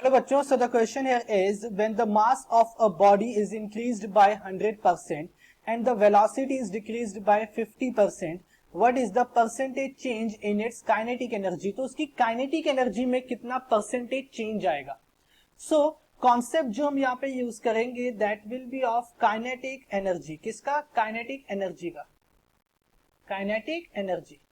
Hello बच्चों, so the question here is when the mass of a body is increased by 100% and the velocity is decreased by 50%, what is the percentage change in its kinetic energy? तो उसकी kinetic energy में कितना percentage change आएगा? So concept जो हम यहाँ पे use करेंगे that will be of kinetic energy. किसका? kinetic energy का. kinetic energy.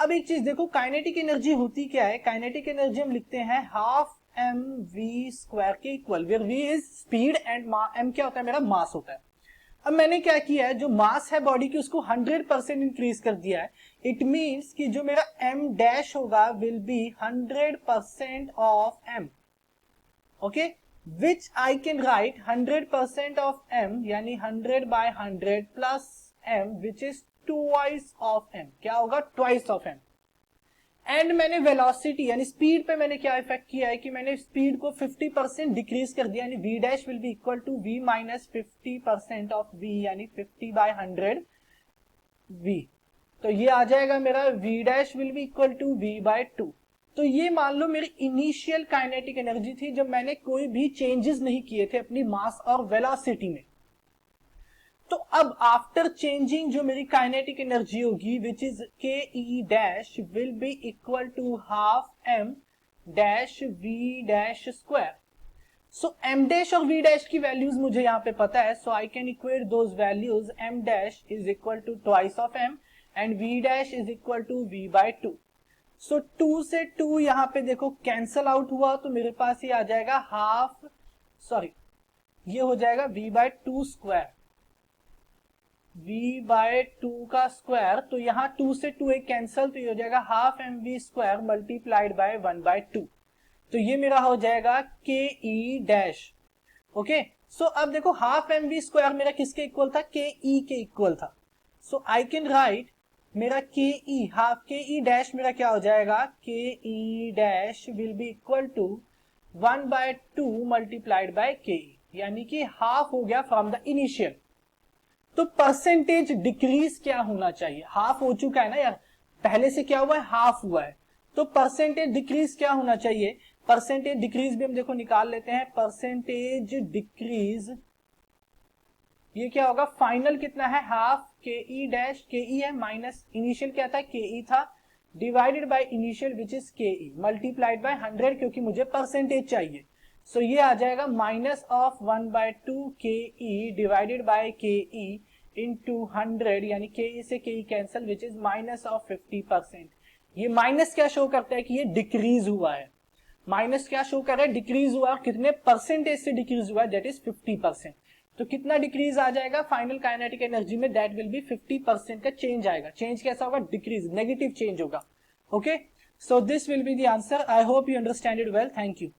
अब एक चीज देखो, काइनेटिक एनर्जी होती क्या है? काइनेटिक एनर्जी हम लिखते हैं हाफ एम वी स्क्वायर के equal, where V is speed and M क्या होता है? मेरा मास होता है. अब मैंने क्या किया है, जो मास है बॉडी की उसको 100% इंक्रीज कर दिया है. इट मींस कि जो मेरा एम डैश होगा will be 100% of M. Okay, which I can write 100% of M यानी 100/100 plus M which is twice of M. क्या होगा? Twice of M. एंड मैंने वेलोसिटी यानी स्पीड पे मैंने क्या इफेक्ट किया है कि मैंने स्पीड को 50% डिक्रीज कर दिया, यानी v dash will be equal to v minus 50% of v यानी 50/100 v. तो ये आ जाएगा मेरा v dash will be equal to v/2. तो ये मान लो मेरी इनिशियल काइनेटिक एनर्जी थी जब मैंने कोई भी चेंजेस नहीं किए थे अपनी मास और वेलोसिटी में. तो अब आफ्टर चेंजिंग जो मेरी काइनेटिक एनर्जी होगी which is K E dash will be equal to half M dash V dash square. So M dash और वी डैश की वैल्यूज मुझे यहाँ पे पता है, so I can equate those values. M dash is equal to twice of M and V dash is equal to v/2. So 2 से 2 यहाँ पे देखो कैंसल आउट हुआ तो मेरे पास ये आ जाएगा हाफ, सॉरी ये हो जाएगा v/2 स्क्वायर, v/2 का स्क्वायर. तो यहाँ 2 से 2 एक कैंसल तो ये हो जाएगा half M V square multiplied by 1/2. तो ये मेरा हो जाएगा के ई डैश. ओके, सो अब देखो हाफ एम वी स्क्वायर मेरा किसके इक्वल था? के ई के इक्वल था. सो आई कैन राइट मेरा के ई हाफ के ई डैश मेरा क्या हो जाएगा? K E dash will be equal to 1/2 multiplied by K E, यानी कि हाफ हो गया फ्रॉम द इनिशियल. तो परसेंटेज डिक्रीज क्या होना चाहिए? हाफ हो चुका है ना यार, पहले से क्या हुआ है? हाफ हुआ है. तो परसेंटेज डिक्रीज क्या होना चाहिए? परसेंटेज डिक्रीज भी हम देखो निकाल लेते हैं. परसेंटेज डिक्रीज ये क्या होगा? फाइनल कितना है? हाफ के ई डैश, के ई है माइनस इनिशियल क्या था? के ई था, divided by initial which is K E multiplied by 100 क्योंकि मुझे परसेंटेज चाहिए. सो ये आ जाएगा माइनस ऑफ 1/2 के E divided by K E into 100 यानी के ई से K E cancel which is minus of 50%. ये माइनस क्या शो करता है कि ये डिक्रीज हुआ है. माइनस क्या शो कर रहा है? डिक्रीज हुआ. कितने परसेंटेज से डिक्रीज हुआ है? That is 50%. तो कितना डिक्रीज आ जाएगा फाइनल काइनेटिक एनर्जी में? दैट विल बी 50% का चेंज आएगा. चेंज कैसा होगा? डिक्रीज, नेगेटिव चेंज होगा. Okay, so this will be the answer. I hope you understand it well. Thank you.